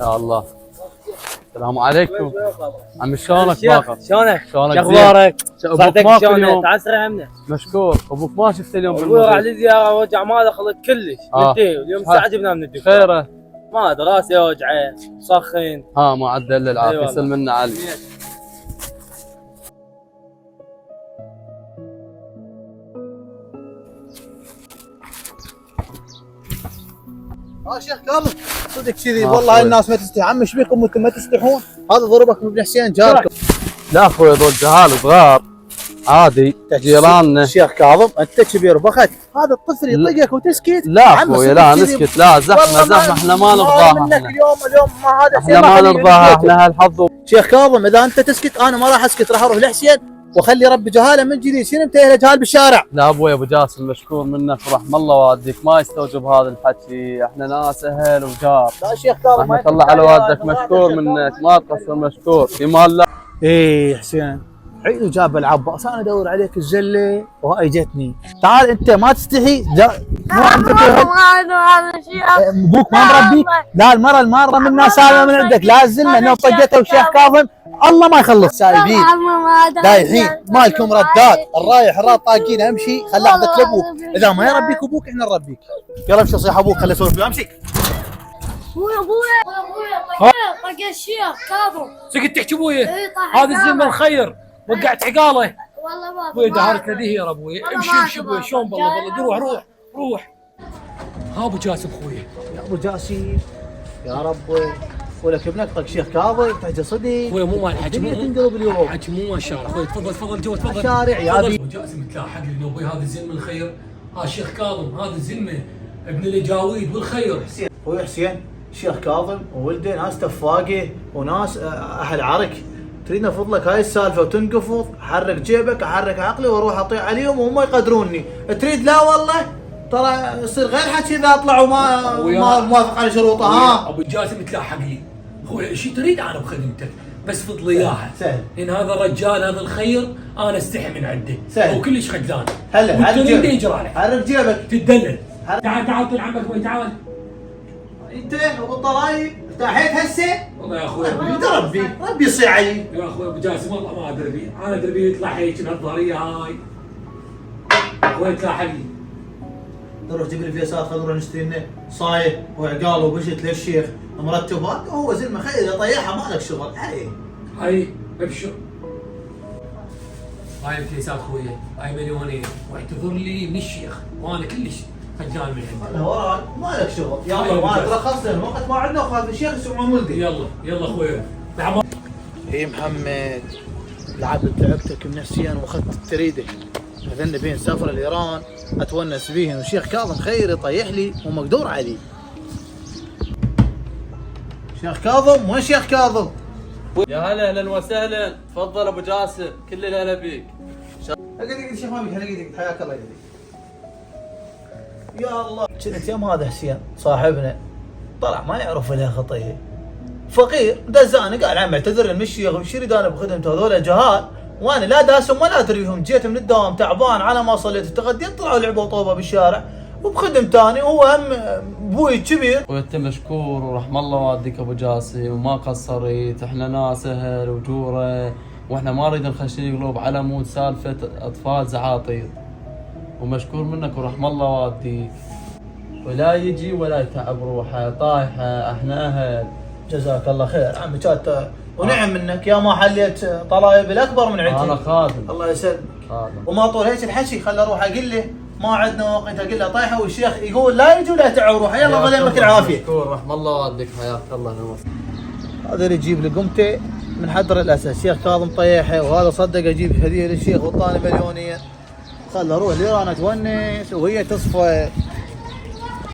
يا الله. السلام عليكم. عمي شلونك باقر؟ شلونك؟ شلونك؟ اخبارك؟ ابوك ما في اليوم. تعال سريع عمنا. مشكور. ابوك ما شفت اليوم ابوي راح لي زياره وجع ما دخلت كلش. اليوم الساعه جبناه من الدكتور. خيره؟ ما ادري راسي وجعه مسخن. ما عدل العافيه. سلم لنا علي. شيخ كاظم صدق كذي والله الناس ما تستحي. عم ايش بيكم وانتم ما تستحون؟ هذا ضربك من ابن حسين جاركم. لا اخوي ذول جهال صغار عادي جيراننا. شيخ كاظم انت كبير وبخت، هذا الطفل يطقك وتسكت. لا اخوي لا نسكت، لا زحمه احنا ما نرضاها. اليوم ما هذا احنا ما نرضاها، احنا هالحظ. شيخ كاظم اذا انت تسكت انا ما راح اسكت، راح اروح لحسين واخلي ربي جهاله من جديد. شنو انت جهال بالشارع؟ لا ابوي ابو جاسم مشكور منك ورحم الله والديك، ما يستوجب هذا الحكي، احنا ناس اهل وجار. لا شيخ كاظم رحمة الله على والدك، مشكور منك ما تقصر، مشكور في مال الله. ايه حسين عيد وجاب العباس، انا ادور عليك الزله وهاي جتني. تعال انت ما تستحي مو عندك ابوك ما مربيك؟ لا المره الماره منا سالمه من عندك، لا الزلمه انه طقته وشيخ كاظم الله ما يخلص سايبين دايحين مالكم ردات. الرايح الراد طاقين. امشي خلي اخذك لابوك، اذا ما يربيك ابوك احنا نربيك. يلا امشي صيح ابوك خلي اسولف له. امشي ابويا طق الشيخ كاظم. سكت تحكي ابوي هذا الزلمه الخير وقعت عقاله. والله ما ابوي دهرك دهير ابوي. امشي ابوي شلون بالله روح. ها ابو جاسم خويا. يا ابو جاسم يا رب ولك ابنك طق شيخ كاظم تحت صدق. خويا مو مال حكي، تنقلب اليوم حكي مو مال شارع. خويا تفضل جوا تفضل. شارع يا ابي. ابو جاسم تلاحق لي ابوي هذا الزلمه الخير. ها شيخ كاظم هذا الزلمه ابن الاجاويد والخير. حسين اخوي حسين شيخ كاظم وولده ناس تفاقه وناس اهل عرك. تريدنا فضلك هاي السالفه وتنقفض، حرك جيبك احرك عقلي واروح اطيع عليهم وهم يقدروني. تريد لا والله ترى يصير غير حكي اذا طلعوا ما موافق على شروطه. ها ابو جاسم تلاحق لي خويا ايش تريد انا بخدمتك بس فضل اياها. سهل. ان هذا الرجال هذا الخير انا استحي من عنده. سهل. وكلش خجلان. هلا حرك جيبك حرك جيبك تتدلل. تعال طل عمك وين تعال. انت ابو الضرايب ارتاحيت هسه؟ والله يا اخوي ربي يصيع علي. يا اخوي ابو جاسم والله ما ادري بيه، انا ادري بيه يطلع هيك من هالظهريه هاي. وين تلاحق لي؟ نروح جيب لي فيصل، خلينا نروح نشتري لنا صاير وعقال وبشت للشيخ مرتبات. هو زلمه خير اذا طيحها ما لك شغل. هاي ابشر. هاي الكيسات خويا، هاي مليونين واعتذر لي من الشيخ وانا كلش خجلان من عندي. انا وراك ما لك شغل. يلا ما ترخص لنا وقت ما عندنا وخاف الشيخ يسمعون ولدي. يلا خويا. اي محمد تعبتك من حسين واخذت تريده. اذن بين سفر لايران اتونس بيهم. الشيخ كاظم خير يطيح لي ومقدور عليه. شيخ كاظم وين شيخ كاظم؟ يا هلا اهلا وسهلا، تفضل ابو جاسم كل الهلا بيك. اقعد شيخ ما بيك هلا حياك الله. يا الله كنت يوم هذا حسين صاحبنا طلع ما يعرف لها خطيه فقير دزاني قال عم اعتذر من الشيخ وش يريد انا بخدمته هذول جهال وانا لا داسهم ولا ادري بهم. جيت من الدوام تعبان على ما صليت تغديت طلعوا لعبوا طوبه بالشارع وبخدم ثاني وهو هم ابوي كبير. وانت مشكور ورحم الله والديك ابو جاسم وما قصرت. احنا ناس اهل وجوره واحنا ما نريد نخشي قلوب على مود سالفه اطفال زعاطير. ومشكور منك ورحم الله والديك، ولا يجي ولا يتعب روحه طايحه. احنا اهل. جزاك الله خير عمي كانت ونعم منك يا ما حليت طلايب الاكبر من عندي. انا خادم الله يسلمك. خادم. وما طول هيك الحكي خلي اروح اقول له ما عندنا وقت. اقول له طايحه والشيخ يقول لا يجي ولا يتعب روحه. يلا الله يمك العافيه. مشكور رحم الله والديك حياك الله. هذا اللي يجيب لي قمته من حضر الاسد. شيخ كاظم طيحه وهذا صدق اجيب هديه للشيخ وطاني مليونين. خل اروح ليران اتونس وهي تصفى.